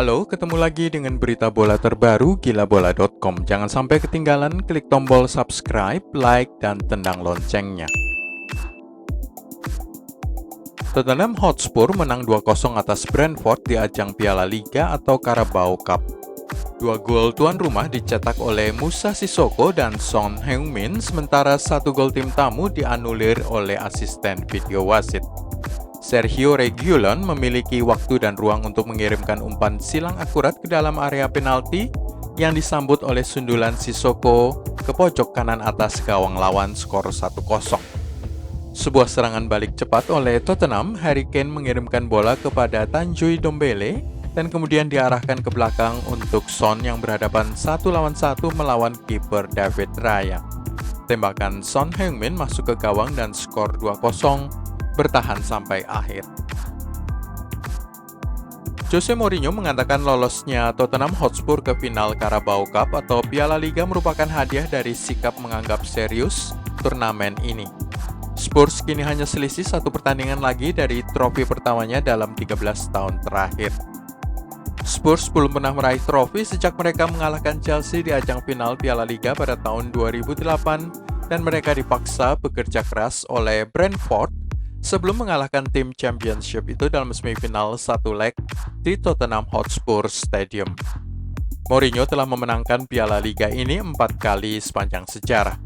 Halo, ketemu lagi dengan berita bola terbaru gilabola.com. Jangan sampai ketinggalan, klik tombol subscribe, like, dan tendang loncengnya. Tottenham Hotspur menang 2-0 atas Brentford di ajang Piala Liga atau Carabao Cup. Dua gol tuan rumah dicetak oleh Musa Sissoko dan Son Heung-min, sementara satu gol tim tamu dianulir oleh asisten video wasit. Sergio Reguilon memiliki waktu dan ruang untuk mengirimkan umpan silang akurat ke dalam area penalti yang disambut oleh sundulan Sissoko ke pojok kanan atas gawang lawan, skor 1-0. Sebuah serangan balik cepat oleh Tottenham, Harry Kane mengirimkan bola kepada Tanguy Ndombele dan kemudian diarahkan ke belakang untuk Son yang berhadapan 1 lawan 1 melawan kiper David Raya. Tembakan Son Heung-min masuk ke gawang dan skor 2-0 bertahan sampai akhir. Jose Mourinho mengatakan lolosnya Tottenham Hotspur ke final Carabao Cup atau Piala Liga merupakan hadiah dari sikap menganggap serius turnamen ini. Spurs kini hanya selisih satu pertandingan lagi dari trofi pertamanya dalam 13 tahun terakhir. Spurs belum pernah meraih trofi sejak mereka mengalahkan Chelsea di ajang final Piala Liga pada tahun 2008 dan mereka dipaksa bekerja keras oleh Brentford sebelum mengalahkan tim Championship itu dalam semifinal satu leg di Tottenham Hotspur Stadium. Mourinho telah memenangkan Piala Liga ini 4 kali sepanjang sejarah.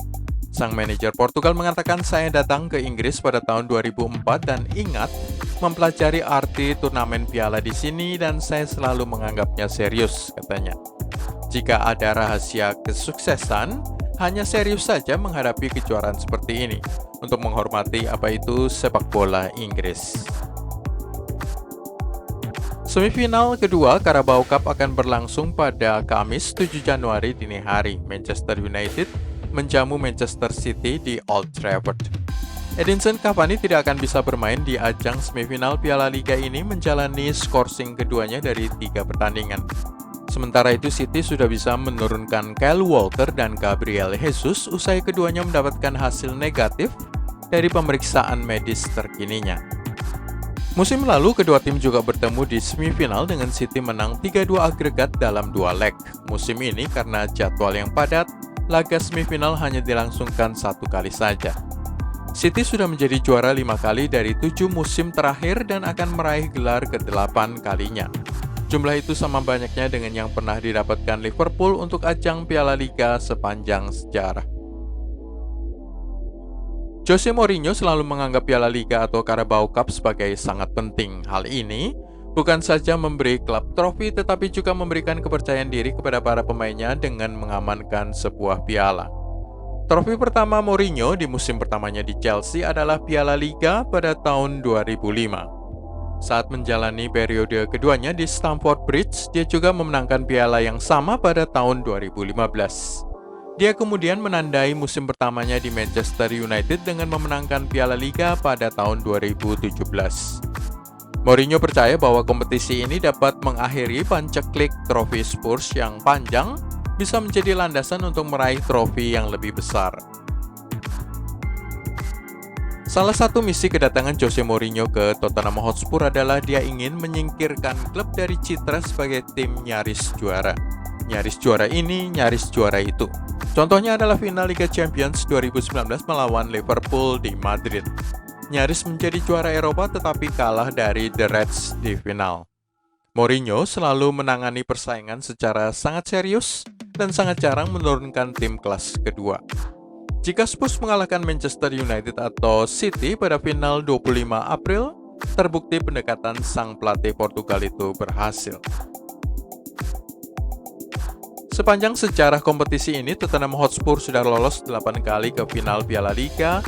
Sang manajer Portugal mengatakan, "Saya datang ke Inggris pada tahun 2004 dan ingat mempelajari arti turnamen piala di sini dan saya selalu menganggapnya serius," katanya. "Jika ada rahasia kesuksesan, hanya serius saja menghadapi kejuaraan seperti ini untuk menghormati apa itu sepak bola Inggris." Semifinal kedua Carabao Cup akan berlangsung pada Kamis 7 Januari dini hari. Manchester United menjamu Manchester City di Old Trafford. Edinson Cavani tidak akan bisa bermain di ajang semifinal Piala Liga ini menjalani skorsing keduanya dari 3 pertandingan. Sementara itu City sudah bisa menurunkan Kyle Walker dan Gabriel Jesus usai keduanya mendapatkan hasil negatif dari pemeriksaan medis terkininya. Musim lalu kedua tim juga bertemu di semifinal dengan City menang 3-2 agregat dalam 2 leg. Musim ini karena jadwal yang padat, laga semifinal hanya dilangsungkan 1 kali saja. City sudah menjadi juara 5 kali dari 7 musim terakhir dan akan meraih gelar ke-8 kalinya. Jumlah itu sama banyaknya dengan yang pernah didapatkan Liverpool untuk ajang Piala Liga sepanjang sejarah. Jose Mourinho selalu menganggap Piala Liga atau Carabao Cup sebagai sangat penting. Hal ini bukan saja memberi klub trofi, tetapi juga memberikan kepercayaan diri kepada para pemainnya dengan mengamankan sebuah piala. Trofi pertama Mourinho di musim pertamanya di Chelsea adalah Piala Liga pada tahun 2005. Saat menjalani periode keduanya di Stamford Bridge, dia juga memenangkan piala yang sama pada tahun 2015. Dia kemudian menandai musim pertamanya di Manchester United dengan memenangkan Piala Liga pada tahun 2017. Mourinho percaya bahwa kompetisi ini dapat mengakhiri pancaklik trofi Spurs yang panjang, bisa menjadi landasan untuk meraih trofi yang lebih besar. Salah satu misi kedatangan Jose Mourinho ke Tottenham Hotspur adalah dia ingin menyingkirkan klub dari citra sebagai tim nyaris juara. Nyaris juara ini, nyaris juara itu. Contohnya adalah final Liga Champions 2019 melawan Liverpool di Madrid. Nyaris menjadi juara Eropa tetapi kalah dari The Reds di final. Mourinho selalu menangani persaingan secara sangat serius dan sangat jarang menurunkan tim kelas kedua. Jika Spurs mengalahkan Manchester United atau City pada final 25 April, terbukti pendekatan sang pelatih Portugal itu berhasil. Sepanjang sejarah kompetisi ini, Tottenham Hotspur sudah lolos 8 kali ke final Piala Liga,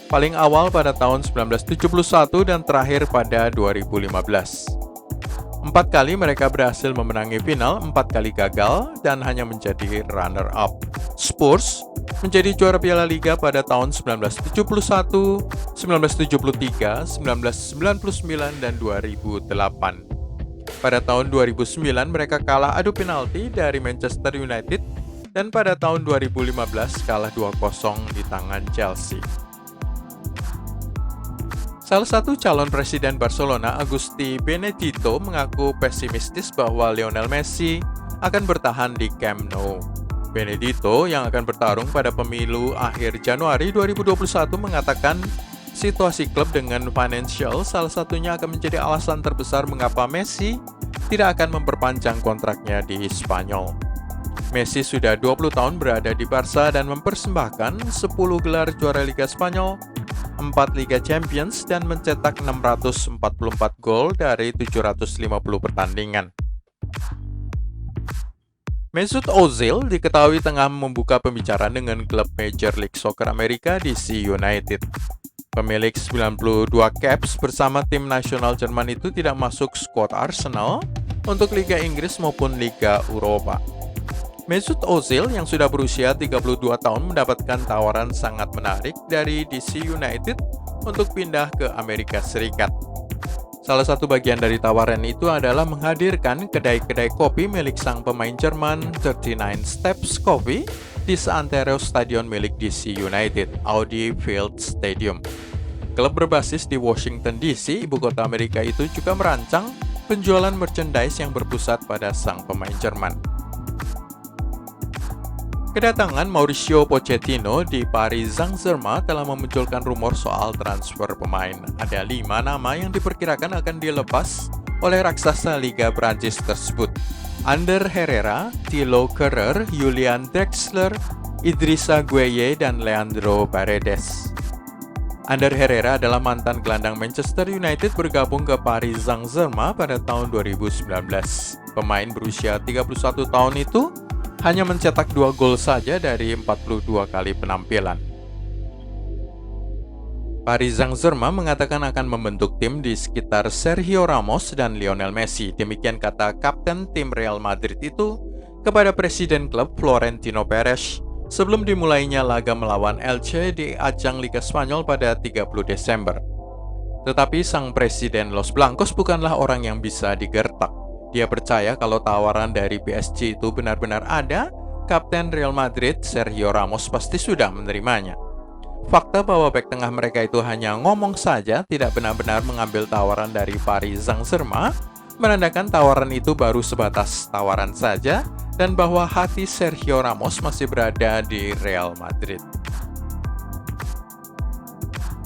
paling awal pada tahun 1971 dan terakhir pada 2015. 4 kali mereka berhasil memenangi final, 4 kali gagal, dan hanya menjadi runner-up. Spurs menjadi juara Piala Liga pada tahun 1971, 1973, 1999, dan 2008. Pada tahun 2009 mereka kalah adu penalti dari Manchester United dan pada tahun 2015 kalah 2-0 di tangan Chelsea. Salah satu calon presiden Barcelona, Agustí Benedito, mengaku pesimistis bahwa Lionel Messi akan bertahan di Camp Nou. Benedito yang akan bertarung pada pemilu akhir Januari 2021 mengatakan situasi klub dengan financial salah satunya akan menjadi alasan terbesar mengapa Messi tidak akan memperpanjang kontraknya di Spanyol. Messi sudah 20 tahun berada di Barca dan mempersembahkan 10 gelar juara Liga Spanyol, 4 Liga Champions, dan mencetak 644 gol dari 750 pertandingan. Mesut Ozil diketahui tengah membuka pembicaraan dengan klub Major League Soccer Amerika DC United. Pemilik 92 caps bersama tim nasional Jerman itu tidak masuk skuad Arsenal untuk Liga Inggris maupun Liga Eropa. Mesut Ozil yang sudah berusia 32 tahun mendapatkan tawaran sangat menarik dari DC United untuk pindah ke Amerika Serikat. Salah satu bagian dari tawaran itu adalah menghadirkan kedai-kedai kopi milik sang pemain Jerman 39 Steps Coffee di seantero stadion milik DC United, Audi Field Stadium. Klub berbasis di Washington DC, ibu kota Amerika itu juga merancang penjualan merchandise yang berpusat pada sang pemain Jerman. Kedatangan Mauricio Pochettino di Paris Saint-Germain telah memunculkan rumor soal transfer pemain. Ada 5 nama yang diperkirakan akan dilepas oleh raksasa Liga Prancis tersebut. Ander Herrera, Thilo Kehrer, Julian Draxler, Idrissa Gueye, dan Leandro Paredes. Ander Herrera adalah mantan gelandang Manchester United bergabung ke Paris Saint-Germain pada tahun 2019. Pemain berusia 31 tahun itu hanya mencetak 2 gol saja dari 42 kali penampilan. Paris Saint-Germain mengatakan akan membentuk tim di sekitar Sergio Ramos dan Lionel Messi. Demikian kata kapten tim Real Madrid itu kepada presiden klub Florentino Perez sebelum dimulainya laga melawan Elche di ajang Liga Spanyol pada 30 Desember. Tetapi sang presiden Los Blancos bukanlah orang yang bisa digertak. Dia percaya kalau tawaran dari PSG itu benar-benar ada, kapten Real Madrid Sergio Ramos pasti sudah menerimanya. Fakta bahwa bek tengah mereka itu hanya ngomong saja, tidak benar-benar mengambil tawaran dari Paris Saint-Germain, menandakan tawaran itu baru sebatas tawaran saja, dan bahwa hati Sergio Ramos masih berada di Real Madrid.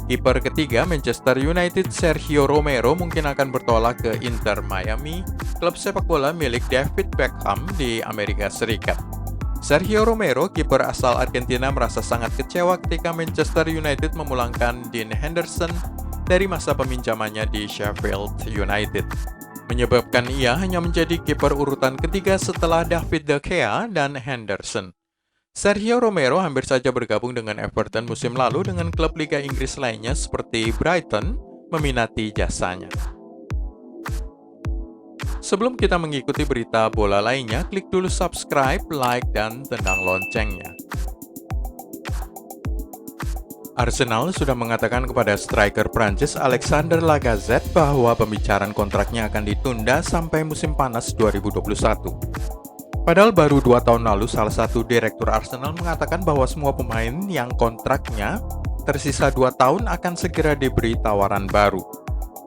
Kiper ketiga Manchester United Sergio Romero mungkin akan bertolak ke Inter Miami, klub sepak bola milik David Beckham di Amerika Serikat. Sergio Romero, kiper asal Argentina, merasa sangat kecewa ketika Manchester United memulangkan Dean Henderson dari masa peminjamannya di Sheffield United, menyebabkan ia hanya menjadi kiper urutan ketiga setelah David De Gea dan Henderson. Sergio Romero hampir saja bergabung dengan Everton musim lalu dengan klub Liga Inggris lainnya seperti Brighton meminati jasanya. Sebelum kita mengikuti berita bola lainnya, klik dulu subscribe, like, dan tendang loncengnya. Arsenal sudah mengatakan kepada striker Prancis Alexander Lacazette bahwa pembicaraan kontraknya akan ditunda sampai musim panas 2021. Padahal baru 2 tahun lalu, salah satu direktur Arsenal mengatakan bahwa semua pemain yang kontraknya tersisa 2 tahun akan segera diberi tawaran baru.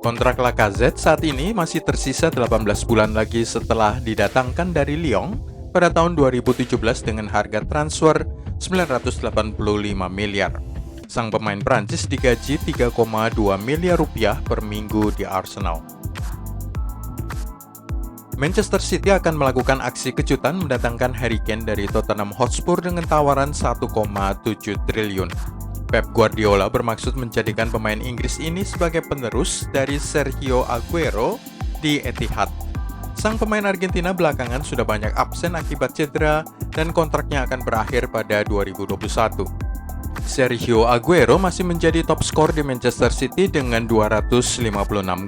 Kontrak Lacazette saat ini masih tersisa 18 bulan lagi setelah didatangkan dari Lyon pada tahun 2017 dengan harga transfer 985 miliar. Sang pemain Prancis digaji 3,2 miliar rupiah per minggu di Arsenal. Manchester City akan melakukan aksi kejutan mendatangkan Harry Kane dari Tottenham Hotspur dengan tawaran 1,7 triliun. Pep Guardiola bermaksud menjadikan pemain Inggris ini sebagai penerus dari Sergio Aguero di Etihad. Sang pemain Argentina belakangan sudah banyak absen akibat cedera dan kontraknya akan berakhir pada 2021. Sergio Aguero masih menjadi top skor di Manchester City dengan 256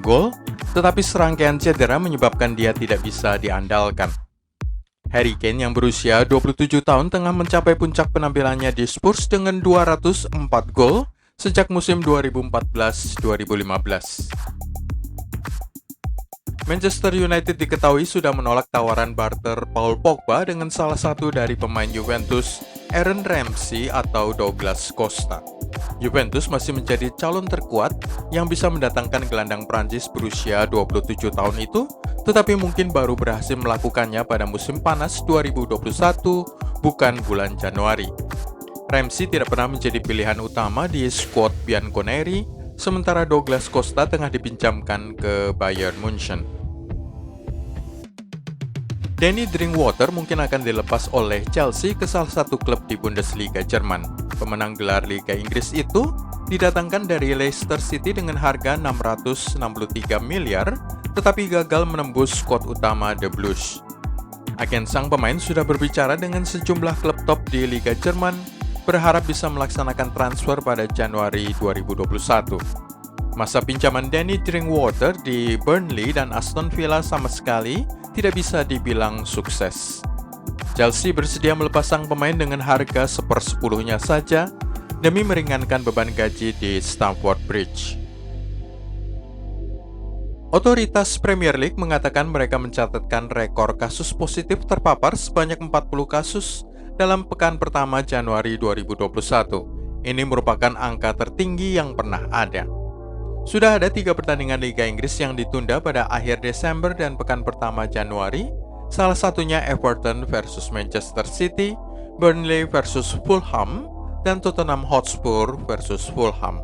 gol, tetapi serangkaian cedera menyebabkan dia tidak bisa diandalkan. Harry Kane yang berusia 27 tahun tengah mencapai puncak penampilannya di Spurs dengan 204 gol sejak musim 2014-2015. Manchester United diketahui sudah menolak tawaran barter Paul Pogba dengan salah satu dari pemain Juventus Aaron Ramsey atau Douglas Costa. Juventus masih menjadi calon terkuat yang bisa mendatangkan gelandang Prancis berusia 27 tahun itu, tetapi mungkin baru berhasil melakukannya pada musim panas 2021, bukan bulan Januari. Ramsey tidak pernah menjadi pilihan utama di skuad Bianconeri, sementara Douglas Costa tengah dipinjamkan ke Bayern Munchen. Danny Drinkwater mungkin akan dilepas oleh Chelsea ke salah satu klub di Bundesliga Jerman. Pemenang gelar Liga Inggris itu didatangkan dari Leicester City dengan harga 663 miliar, tetapi gagal menembus skuad utama The Blues. Agen sang pemain sudah berbicara dengan sejumlah klub top di Liga Jerman, berharap bisa melaksanakan transfer pada Januari 2021. Masa pinjaman Danny Drinkwater di Burnley dan Aston Villa sama sekali tidak bisa dibilang sukses. Chelsea bersedia melepas sang pemain dengan harga 1/10-nya saja demi meringankan beban gaji di Stamford Bridge. Otoritas Premier League mengatakan mereka mencatatkan rekor kasus positif terpapar sebanyak 40 kasus dalam pekan pertama Januari 2021. Ini merupakan angka tertinggi yang pernah ada. Sudah ada 3 pertandingan Liga Inggris yang ditunda pada akhir Desember dan pekan pertama Januari, salah satunya Everton versus Manchester City, Burnley versus Fulham, dan Tottenham Hotspur versus Fulham.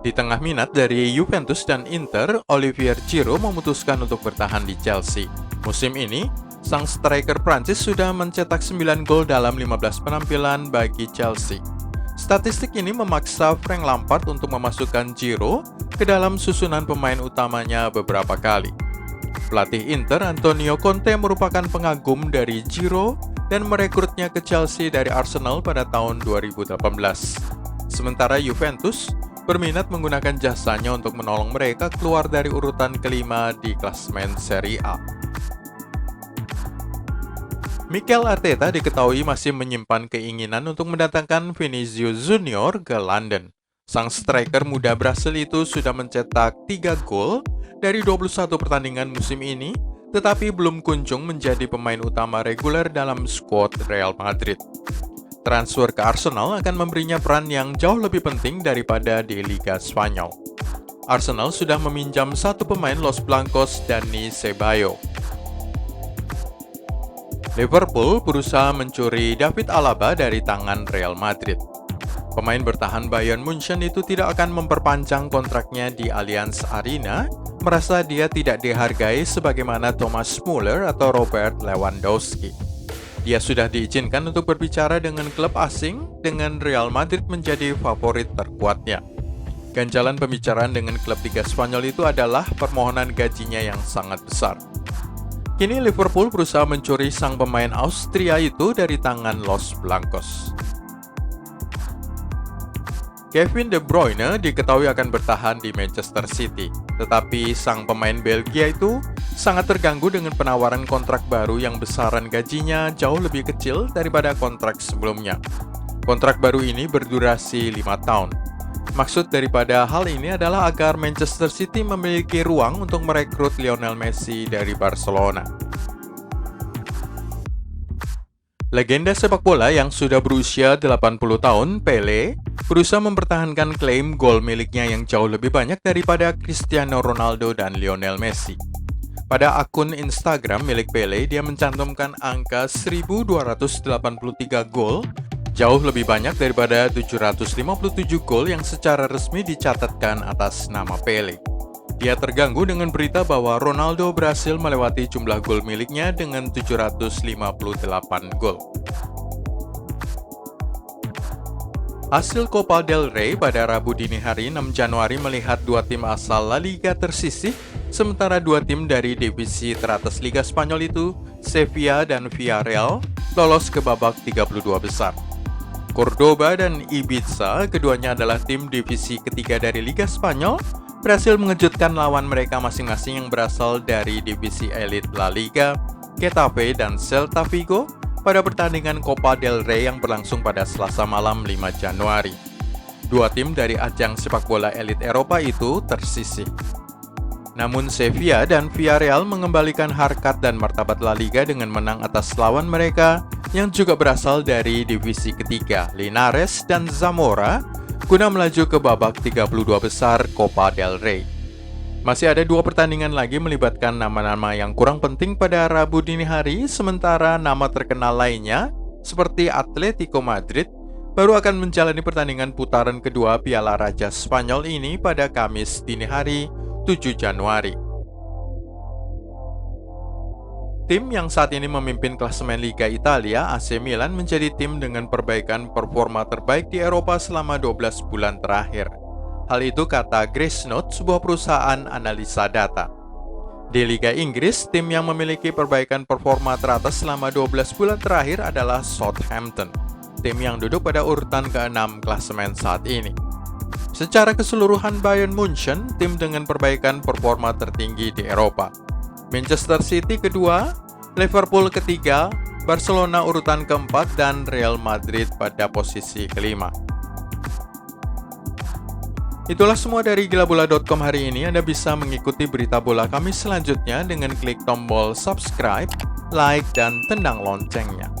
Di tengah minat dari Juventus dan Inter, Olivier Giroud memutuskan untuk bertahan di Chelsea. Musim ini, sang striker Prancis sudah mencetak 9 gol dalam 15 penampilan bagi Chelsea. Statistik ini memaksa Frank Lampard untuk memasukkan Giroud ke dalam susunan pemain utamanya beberapa kali. Pelatih Inter Antonio Conte merupakan pengagum dari Giroud dan merekrutnya ke Chelsea dari Arsenal pada tahun 2018. Sementara Juventus berminat menggunakan jasanya untuk menolong mereka keluar dari urutan kelima di klasemen Serie A. Mikel Arteta diketahui masih menyimpan keinginan untuk mendatangkan Vinicius Junior ke London. Sang striker muda Brasil itu sudah mencetak 3 gol dari 21 pertandingan musim ini, tetapi belum kunjung menjadi pemain utama reguler dalam skuad Real Madrid. Transfer ke Arsenal akan memberinya peran yang jauh lebih penting daripada di Liga Spanyol. Arsenal sudah meminjam satu pemain Los Blancos, Dani Ceballos. Liverpool berusaha mencuri David Alaba dari tangan Real Madrid. Pemain bertahan Bayern Munchen itu tidak akan memperpanjang kontraknya di Allianz Arena, merasa dia tidak dihargai sebagaimana Thomas Muller atau Robert Lewandowski. Dia sudah diizinkan untuk berbicara dengan klub asing, dengan Real Madrid menjadi favorit terkuatnya. Ganjalan pembicaraan dengan klub Liga Spanyol itu adalah permohonan gajinya yang sangat besar. Kini Liverpool berusaha mencuri sang pemain Austria itu dari tangan Los Blancos. Kevin De Bruyne diketahui akan bertahan di Manchester City, tetapi sang pemain Belgia itu sangat terganggu dengan penawaran kontrak baru yang besaran gajinya jauh lebih kecil daripada kontrak sebelumnya. Kontrak baru ini berdurasi 5 tahun. Maksud daripada hal ini adalah agar Manchester City memiliki ruang untuk merekrut Lionel Messi dari Barcelona. Legenda sepak bola yang sudah berusia 80 tahun, Pele, berusaha mempertahankan klaim gol miliknya yang jauh lebih banyak daripada Cristiano Ronaldo dan Lionel Messi. Pada akun Instagram milik Pele, dia mencantumkan angka 1.283 gol, jauh lebih banyak daripada 757 gol yang secara resmi dicatatkan atas nama Pele. Dia terganggu dengan berita bahwa Ronaldo berhasil melewati jumlah gol miliknya dengan 758 gol. Hasil Copa del Rey pada Rabu dini hari 6 Januari melihat 2 tim asal La Liga tersisih, sementara 2 tim dari divisi teratas Liga Spanyol itu, Sevilla dan Villarreal, lolos ke babak 32 besar. Cordoba dan Ibiza, keduanya adalah tim divisi ketiga dari Liga Spanyol, berhasil mengejutkan lawan mereka masing-masing yang berasal dari divisi elit La Liga, Getafe dan Celta Vigo, pada pertandingan Copa del Rey yang berlangsung pada Selasa malam 5 Januari. 2 tim dari ajang sepak bola elit Eropa itu tersisih. Namun Sevilla dan Villarreal mengembalikan harkat dan martabat La Liga dengan menang atas lawan mereka yang juga berasal dari divisi ketiga, Linares dan Zamora, guna melaju ke babak 32 besar Copa del Rey. Masih ada 2 pertandingan lagi melibatkan nama-nama yang kurang penting pada Rabu dini hari, sementara nama terkenal lainnya, seperti Atletico Madrid, baru akan menjalani pertandingan putaran kedua Piala Raja Spanyol ini pada Kamis dini hari, 7 Januari. Tim yang saat ini memimpin klasemen Liga Italia, AC Milan, menjadi tim dengan perbaikan performa terbaik di Eropa selama 12 bulan terakhir. Hal itu kata Gracenote, sebuah perusahaan analisa data. Di Liga Inggris, tim yang memiliki perbaikan performa teratas selama 12 bulan terakhir adalah Southampton, tim yang duduk pada urutan ke-6 klasemen saat ini. Secara keseluruhan, Bayern Munchen, tim dengan perbaikan performa tertinggi di Eropa. Manchester City kedua, Liverpool ketiga, Barcelona urutan keempat, dan Real Madrid pada posisi kelima. Itulah semua dari gilabola.com hari ini. Anda bisa mengikuti berita bola kami selanjutnya dengan klik tombol subscribe, like, dan tendang loncengnya.